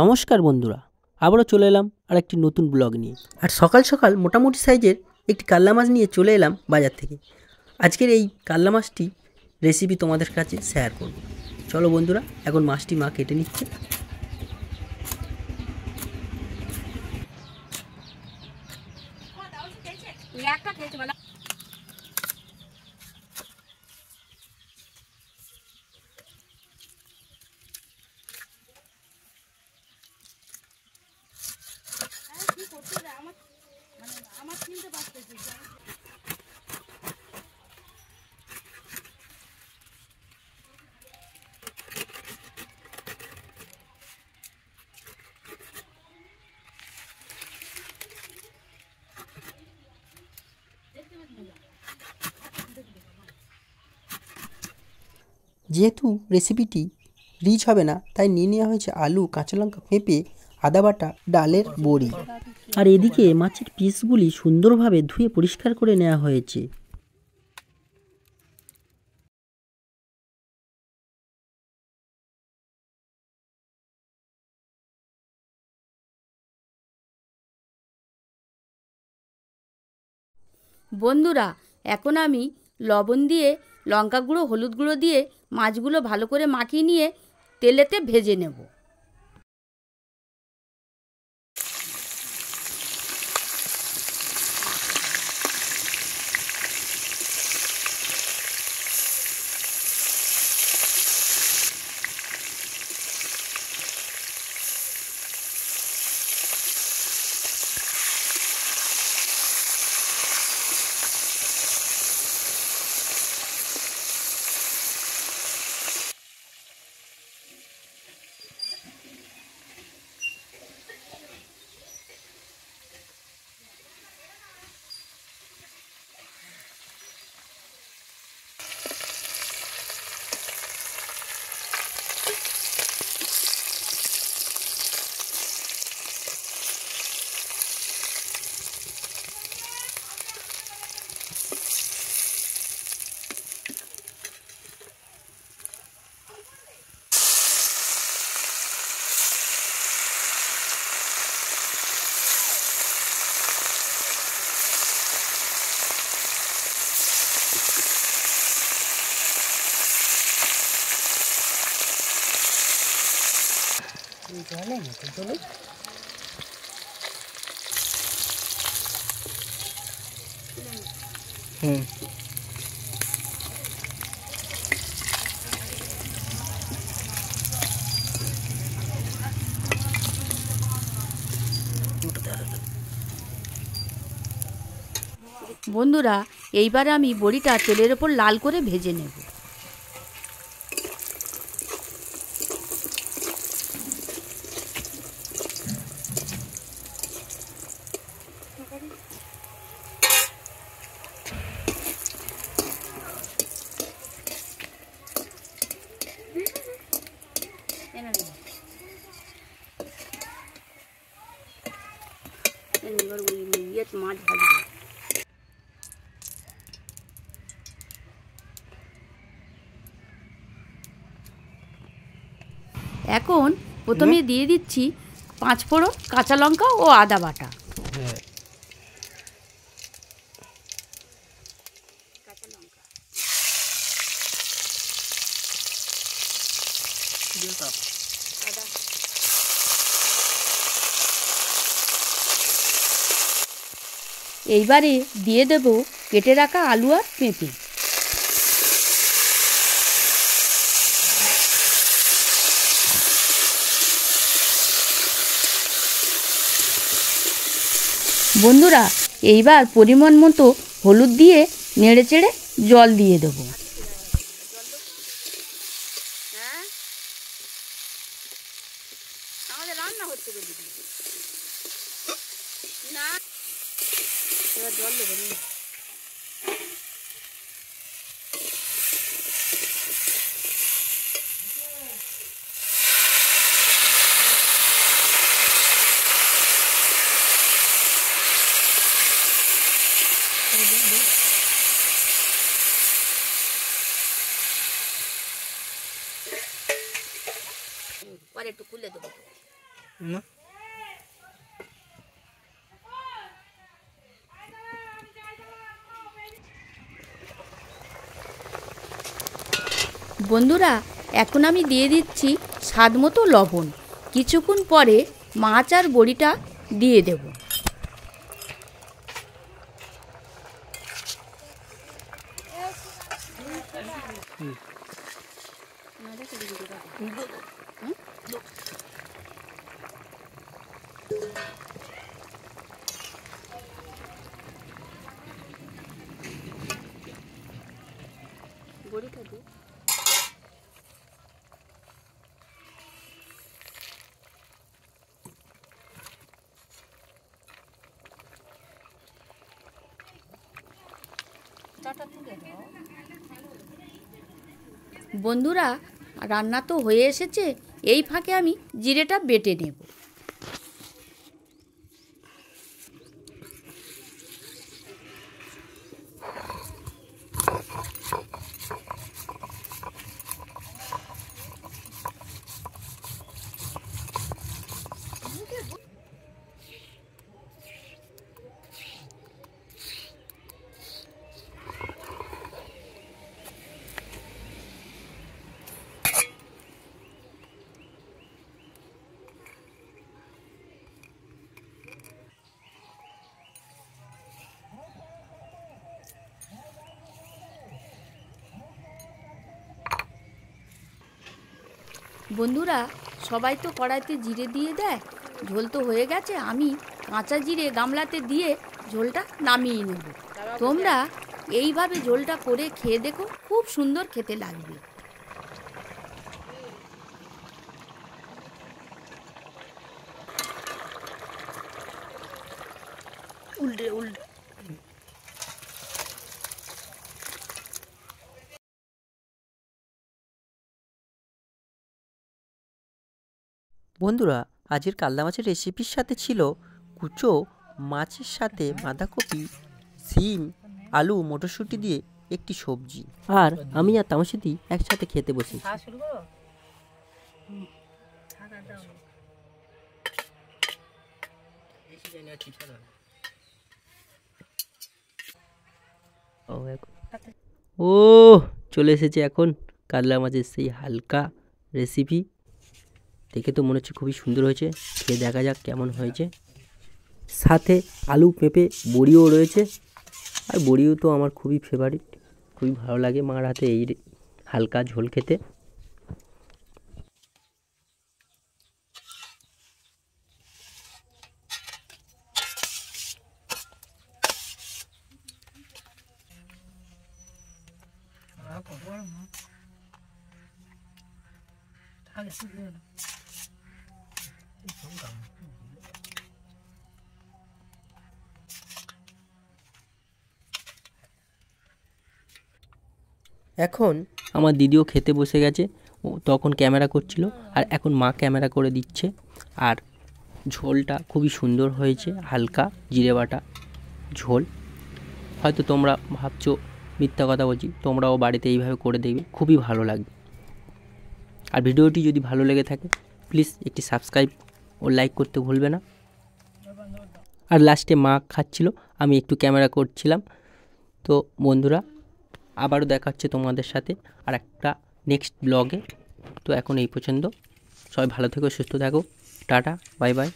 নমস্কার বন্ধুরা, আবারও চলে এলাম আর একটি নতুন ব্লগ নিয়ে। আর সকাল সকাল মোটামুটি সাইজের একটি কাতলা মাছ নিয়ে চলে এলাম বাজার থেকে। আজকের এই কাতলা মাছটি রেসিপি তোমাদের কাছে শেয়ার করব। চলো বন্ধুরা, এখন মাছটি মা কেটে নিচ্ছে। যেহেতু রেসিপিটি রিচ হবে না, তাই নিয়ে নেওয়া হয়েছে আলু, কাঁচা লঙ্কা, পেঁপে, আদা বাটা, ডালের বড়ি। আর এদিকে মাছের পিসগুলি সুন্দরভাবে ধুয়ে পরিষ্কার করে নেওয়া হয়েছে। বন্ধুরা, এখন আমি লবণ দিয়ে, লঙ্কা গুঁড়ো, হলুদ গুঁড়ো দিয়ে মাছগুলো ভালো করে মাখিয়ে নিয়ে তেলেতে ভেজে নেব। বন্ধুরা, এইবার আমি বড়িটা তেলের ওপর লাল করে ভেজে নেব। মাছ ভাজবো। এখন প্রথমে দিয়ে দিচ্ছি 5 ফোড়ন, কাঁচা লঙ্কা ও আদা বাটা। এইবারে দিয়ে দেব কেটে রাখা আলু আর পেঁপে। বন্ধুরা, এইবার পরিমাণ মতো হলুদ দিয়ে নেড়ে চেড়ে জল দিয়ে দেবো। আমাদের রান্না হচ্ছে না, এবার জল দেবো। পরে একটু খুলে দেবো। বন্ধুরা, এখন আমি দিয়ে দিচ্ছি স্বাদ মতো লবণ। কিছুক্ষণ পরে মাছ আর বড়িটা দিয়ে দেব। বন্ধুরা, রান্না তো হয়ে এসেছে। এই ফাঁকে আমি জিরেটা বেটে নেব। বন্ধুরা, সবাই তো কড়াইতে জিরে দিয়ে দেয়। ঝোল তো হয়ে গেছে, আমি কাঁচা জিরে গামলাতে দিয়ে ঝোলটা নামিয়ে নেব। তোমরা এইভাবে ঝোলটা করে খেয়ে দেখো, খুব সুন্দর খেতে লাগবে। উল্টে উল্টে বন্ধুরা, আজকের কালদা মাছের রেসিপির সাথে ছিল কুচো মাছের সাথে বাঁধাকপি, সিম, আলু, মটরশুঁটি দিয়ে একটি সবজি। আর আমি আর তামসিদি একসাথে খেতে বসেছি। ও চলে এসেছে এখন কাতলা মাছের সেই হালকা রেসিপি। দেখে তো মনে হচ্ছে খুবই সুন্দর হয়েছে, খেয়ে দেখা যাক কেমন হয়েছে। সাথে আলু, পেঁপে, বড়িও রয়েছে। আর বড়িও তো আমার খুবই ফেভারিট, খুবই ভালো লাগে মার হাতে এই হালকা ঝোল খেতে। এখন আমার দিদিও খেতে বসে গেছে। ও তখন ক্যামেরা করছিল, আর এখন মা ক্যামেরা করে দিচ্ছে। আর ঝোলটা খুবই সুন্দর হয়েছে, হালকা জিরে বাটা ঝোল। হয়তো তোমরা ভাবছো মিথ্যা কথা বলছি, তোমরাও বাড়িতে এইভাবে করে দেখবে, খুবই ভালো লাগবে। আর ভিডিওটি যদি ভালো লেগে থাকে প্লিজ একটি সাবস্ক্রাইব ও লাইক করতে ভুলবে না। আর লাস্টে মা খাচ্ছিল, আমি একটু ক্যামেরা করছিলাম। তো বন্ধুরা, আবারও দেখা হচ্ছে তোমাদের সাথে আর একটা নেক্সট ব্লগে। তো এখন এই পর্যন্ত, সবাই ভালো থেকো, সুস্থ থাকো, টাটা, বাই বাই।